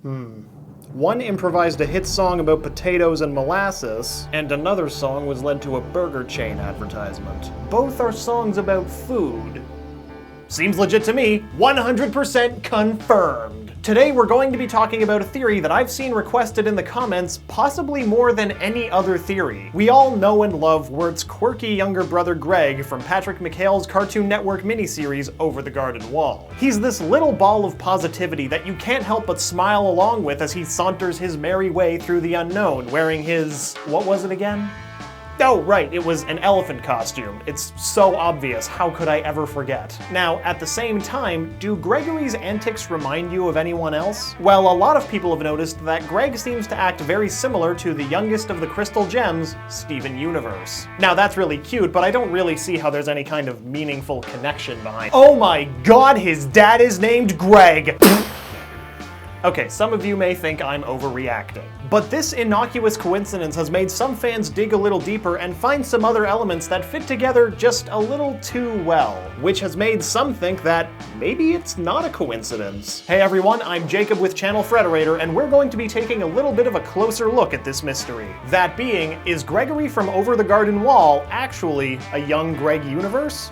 One improvised a hit song about potatoes and molasses, and another song was led to a burger chain advertisement. Both are songs about food. Seems legit to me. 100% confirmed. Today we're going to be talking about a theory that I've seen requested in the comments possibly more than any other theory. We all know and love Wirt's quirky younger brother Greg from Patrick McHale's Cartoon Network miniseries Over the Garden Wall. He's this little ball of positivity that you can't help but smile along with as he saunters his merry way through the unknown, wearing his... what was it again? Oh, right, it was an elephant costume. It's so obvious, how could I ever forget? Now, at the same time, do Gregory's antics remind you of anyone else? Well, a lot of people have noticed that Greg seems to act very similar to the youngest of the Crystal Gems, Steven Universe. Now, that's really cute, but I don't really see how there's any kind of meaningful connection behind. Oh my god, his dad is named Greg! Okay, some of you may think I'm overreacting, but this innocuous coincidence has made some fans dig a little deeper and find some other elements that fit together just a little too well, which has made some think that maybe it's not a coincidence. Hey everyone, I'm Jacob with Channel Frederator, and we're going to be taking a little bit of a closer look at this mystery. That being, is Gregory from Over the Garden Wall actually a young Greg Universe?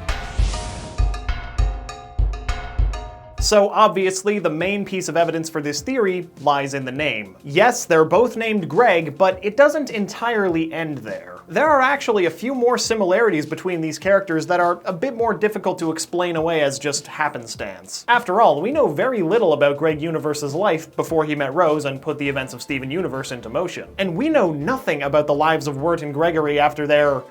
So obviously, the main piece of evidence for this theory lies in the name. Yes, they're both named Greg, but it doesn't entirely end there. There are actually a few more similarities between these characters that are a bit more difficult to explain away as just happenstance. After all, we know very little about Greg Universe's life before he met Rose and put the events of Steven Universe into motion. And we know nothing about the lives of Wirt and Gregory after their...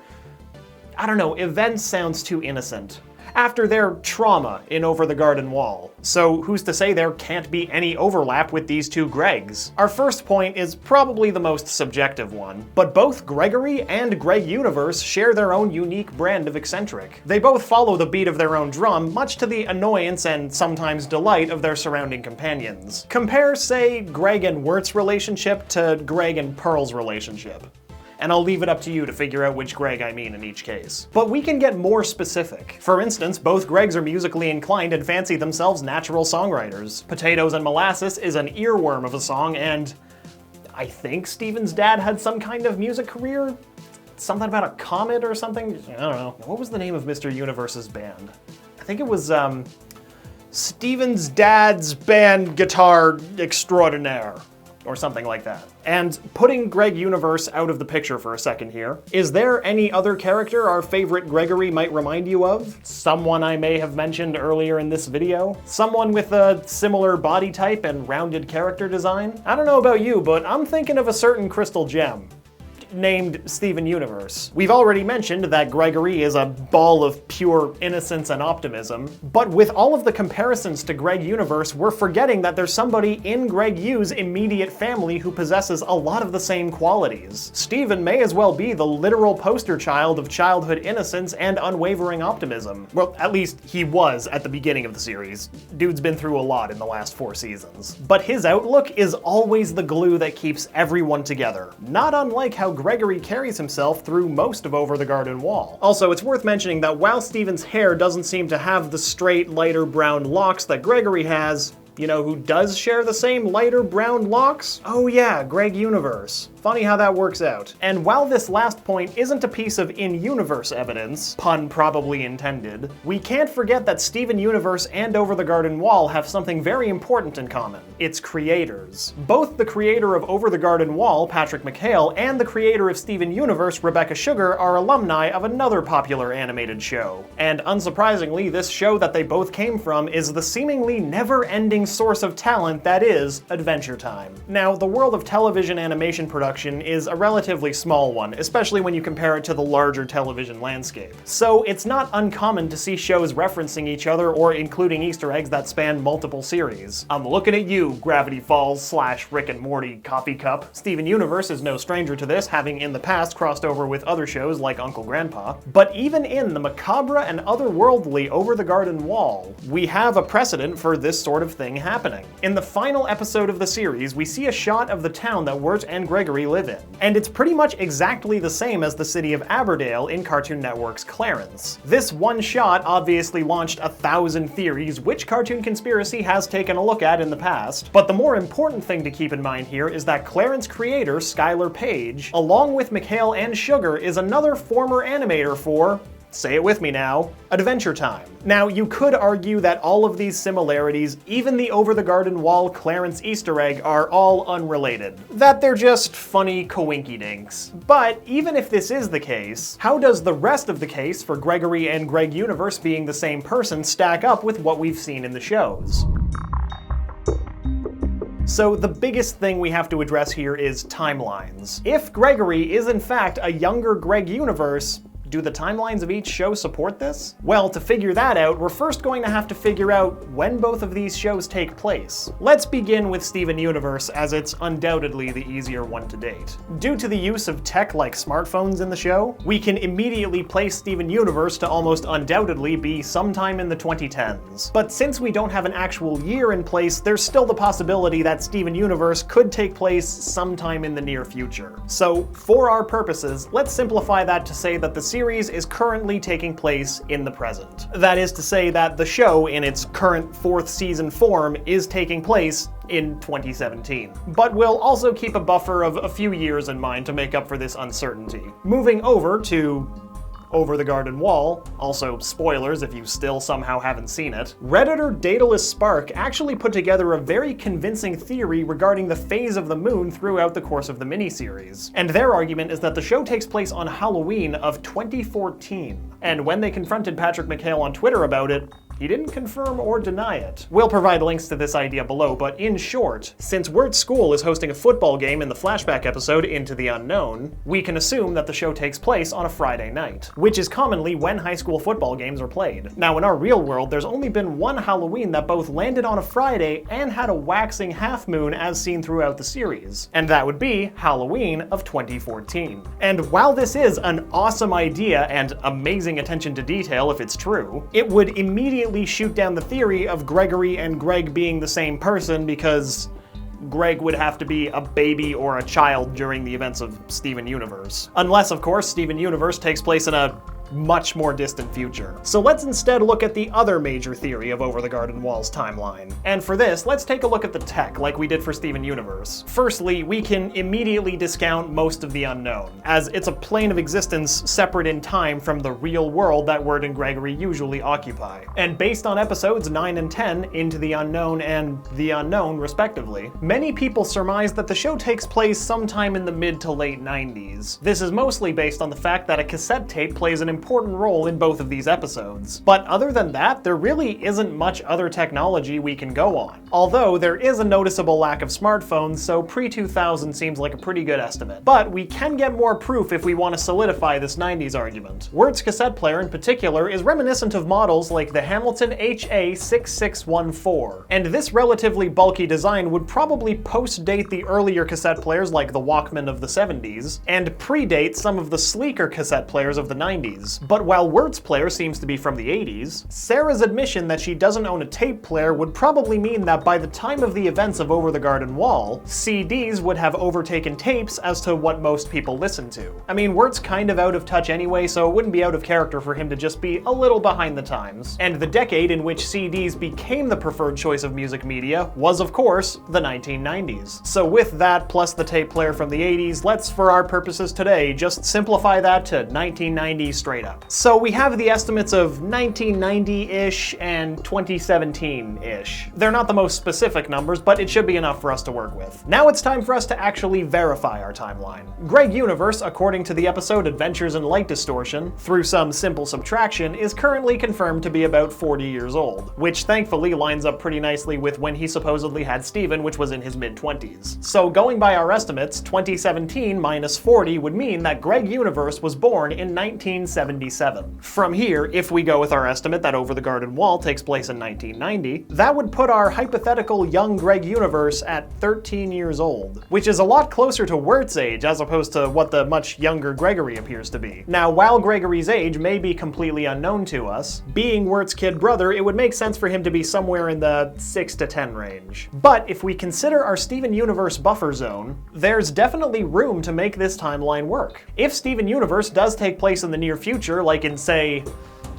I don't know, events sounds too innocent. After their trauma in Over the Garden Wall. So who's to say there can't be any overlap with these two Gregs? Our first point is probably the most subjective one, but both Gregory and Greg Universe share their own unique brand of eccentric. They both follow the beat of their own drum, much to the annoyance and sometimes delight of their surrounding companions. Compare, say, Greg and Wirt's relationship to Greg and Pearl's relationship. And I'll leave it up to you to figure out which Greg I mean in each case. But we can get more specific. For instance, both Gregs are musically inclined and fancy themselves natural songwriters. Potatoes and Molasses is an earworm of a song, and I think Steven's dad had some kind of music career? Something about a comet or something? I don't know. What was the name of Mr. Universe's band? I think it was, Steven's dad's band guitar extraordinaire. Or something like that. And putting Greg Universe out of the picture for a second here, is there any other character our favorite Gregory might remind you of? Someone I may have mentioned earlier in this video? Someone with a similar body type and rounded character design? I don't know about you, but I'm thinking of a certain Crystal Gem named Steven Universe. We've already mentioned that Gregory is a ball of pure innocence and optimism, but with all of the comparisons to Greg Universe, we're forgetting that there's somebody in Greg U's immediate family who possesses a lot of the same qualities. Steven may as well be the literal poster child of childhood innocence and unwavering optimism. Well, at least he was at the beginning of the series. Dude's been through a lot in the last 4 seasons. But his outlook is always the glue that keeps everyone together, not unlike how Gregory carries himself through most of Over the Garden Wall. Also, it's worth mentioning that while Steven's hair doesn't seem to have the straight, lighter brown locks that Gregory has, you know who does share the same lighter brown locks? Oh yeah, Greg Universe. Funny how that works out. And while this last point isn't a piece of in-universe evidence, pun probably intended, we can't forget that Steven Universe and Over the Garden Wall have something very important in common. Its creators. Both the creator of Over the Garden Wall, Patrick McHale, and the creator of Steven Universe, Rebecca Sugar, are alumni of another popular animated show. And unsurprisingly, this show that they both came from is the seemingly never-ending source of talent that is Adventure Time. Now, the world of television animation production is a relatively small one, especially when you compare it to the larger television landscape. So it's not uncommon to see shows referencing each other or including Easter eggs that span multiple series. I'm looking at you, Gravity Falls / Rick and Morty coffee cup. Steven Universe is no stranger to this, having in the past crossed over with other shows like Uncle Grandpa. But even in the macabre and otherworldly Over the Garden Wall, we have a precedent for this sort of thing happening. In the final episode of the series, we see a shot of the town that Wirt and Gregory Gregory live in. And it's pretty much exactly the same as the city of Aberdale in Cartoon Network's Clarence. This one shot obviously launched 1,000 theories which Cartoon Conspiracy has taken a look at in the past, but the more important thing to keep in mind here is that Clarence creator Skylar Page, along with McHale and Sugar, is another former animator for, say it with me now, Adventure Time. Now, you could argue that all of these similarities, even the over-the-garden-wall Clarence Easter egg, are all unrelated. That they're just funny coinky-dinks. But even if this is the case, how does the rest of the case for Gregory and Greg Universe being the same person stack up with what we've seen in the shows? So the biggest thing we have to address here is timelines. If Gregory is in fact a younger Greg Universe, do the timelines of each show support this? Well, to figure that out, we're first going to have to figure out when both of these shows take place. Let's begin with Steven Universe, as it's undoubtedly the easier one to date. Due to the use of tech like smartphones in the show, we can immediately place Steven Universe to almost undoubtedly be sometime in the 2010s. But since we don't have an actual year in place, there's still the possibility that Steven Universe could take place sometime in the near future. So, for our purposes, let's simplify that to say that the series is currently taking place in the present. That is to say that the show, in its current 4th season form, is taking place in 2017. But we'll also keep a buffer of a few years in mind to make up for this uncertainty. Moving over to Over the Garden Wall, also spoilers if you still somehow haven't seen it, Redditor Daedalus Spark actually put together a very convincing theory regarding the phase of the moon throughout the course of the miniseries. And their argument is that the show takes place on Halloween of 2014. And when they confronted Patrick McHale on Twitter about it, he didn't confirm or deny it. We'll provide links to this idea below, but in short, since Wirt's school is hosting a football game in the flashback episode Into the Unknown, we can assume that the show takes place on a Friday night, which is commonly when high school football games are played. Now, in our real world, there's only been one Halloween that both landed on a Friday and had a waxing half moon as seen throughout the series, and that would be Halloween of 2014. And while this is an awesome idea and amazing attention to detail if it's true, it would immediately shoot down the theory of Gregory and Greg being the same person because Greg would have to be a baby or a child during the events of Steven Universe. Unless, of course, Steven Universe takes place in a much more distant future. So let's instead look at the other major theory of Over the Garden Wall's timeline. And for this, let's take a look at the tech like we did for Steven Universe. Firstly, we can immediately discount most of the unknown, as it's a plane of existence separate in time from the real world that Wirt and Gregory usually occupy. And based on episodes 9 and 10, Into the Unknown and The Unknown respectively, many people surmise that the show takes place sometime in the mid to late 90s. This is mostly based on the fact that a cassette tape plays an important role in both of these episodes. But other than that, there really isn't much other technology we can go on. Although there is a noticeable lack of smartphones, so pre-2000 seems like a pretty good estimate. But we can get more proof if we want to solidify this 90s argument. Wirt's cassette player in particular is reminiscent of models like the Hamilton HA6614, and this relatively bulky design would probably post-date the earlier cassette players like the Walkman of the 70s, and predate some of the sleeker cassette players of the 90s. But while Wirt's player seems to be from the 80s, Sarah's admission that she doesn't own a tape player would probably mean that by the time of the events of Over the Garden Wall, CDs would have overtaken tapes as to what most people listen to. I mean, Wirt's kind of out of touch anyway, so it wouldn't be out of character for him to just be a little behind the times. And the decade in which CDs became the preferred choice of music media was, of course, the 1990s. So with that, plus the tape player from the 80s, let's, for our purposes today, just simplify that to 1990 straight up. So we have the estimates of 1990-ish and 2017-ish. They're not the most specific numbers, but it should be enough for us to work with. Now it's time for us to actually verify our timeline. Greg Universe, according to the episode Adventures in Light Distortion, through some simple subtraction, is currently confirmed to be about 40 years old, which thankfully lines up pretty nicely with when he supposedly had Steven, which was in his mid-20s. So going by our estimates, 2017 minus 40 would mean that Greg Universe was born in 1970. 1977. From here, if we go with our estimate that Over the Garden Wall takes place in 1990, that would put our hypothetical young Greg universe at 13 years old, which is a lot closer to Wirt's age as opposed to what the much younger Gregory appears to be. Now, while Gregory's age may be completely unknown to us, being Wirt's kid brother, it would make sense for him to be somewhere in the 6 to 10 range. But if we consider our Steven Universe buffer zone, there's definitely room to make this timeline work. If Steven Universe does take place in the near future, like in, say,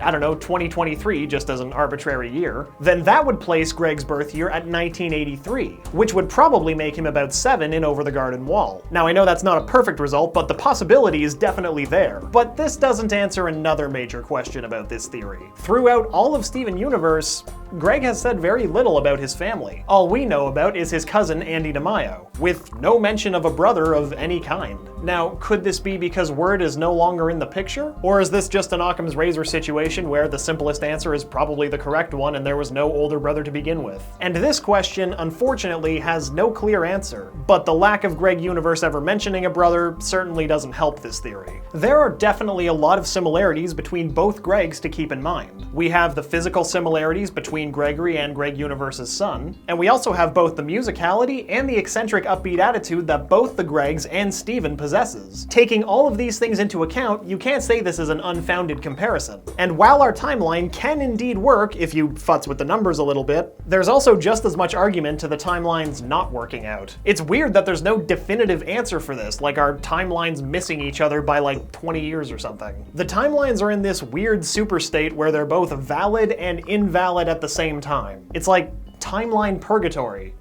I don't know, 2023, just as an arbitrary year, then that would place Greg's birth year at 1983, which would probably make him about 7 in Over the Garden Wall. Now, I know that's not a perfect result, but the possibility is definitely there. But this doesn't answer another major question about this theory. Throughout all of Steven Universe, Greg has said very little about his family. All we know about is his cousin Andy DeMaio, with no mention of a brother of any kind. Now, could this be because Wirt is no longer in the picture? Or is this just an Occam's razor situation where the simplest answer is probably the correct one and there was no older brother to begin with? And this question, unfortunately, has no clear answer, but the lack of Greg Universe ever mentioning a brother certainly doesn't help this theory. There are definitely a lot of similarities between both Gregs to keep in mind. We have the physical similarities between Gregory and Greg Universe's son, and we also have both the musicality and the eccentric upbeat attitude that both the Gregs and Steven possesses. Taking all of these things into account, you can't say this is an unfounded comparison. And while our timeline can indeed work if you futz with the numbers a little bit, there's also just as much argument to the timelines not working out. It's weird that there's no definitive answer for this, like our timelines missing each other by like 20 years or something. The timelines are in this weird super state where they're both valid and invalid at the same time. It's like timeline purgatory.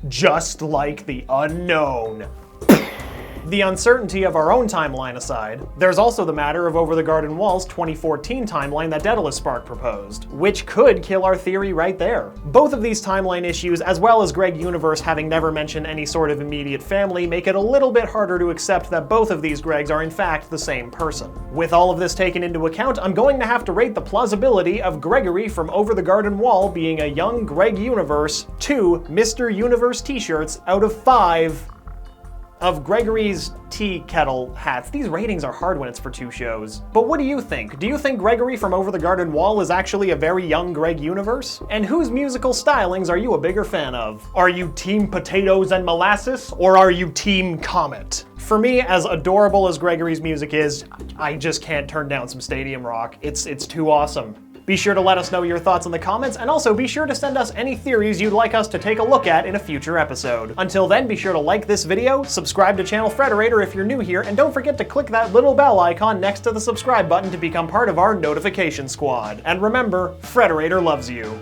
Just like the unknown. The uncertainty of our own timeline aside, there's also the matter of Over the Garden Wall's 2014 timeline that Daedalus Spark proposed, which could kill our theory right there. Both of these timeline issues, as well as Greg Universe having never mentioned any sort of immediate family, make it a little bit harder to accept that both of these Gregs are in fact the same person. With all of this taken into account, I'm going to have to rate the plausibility of Gregory from Over the Garden Wall being a young Greg Universe 2 Mr. Universe t-shirts out of 5 of Gregory's tea kettle hats. These ratings are hard when it's for 2 shows. But what do you think? Do you think Gregory from Over the Garden Wall is actually a very young Greg Universe? And whose musical stylings are you a bigger fan of? Are you Team Potatoes and Molasses, or are you Team Comet? For me, as adorable as Gregory's music is, I just can't turn down some stadium rock. It's too awesome. Be sure to let us know your thoughts in the comments, and also be sure to send us any theories you'd like us to take a look at in a future episode. Until then, be sure to like this video, subscribe to Channel Frederator if you're new here, and don't forget to click that little bell icon next to the subscribe button to become part of our notification squad. And remember, Frederator loves you.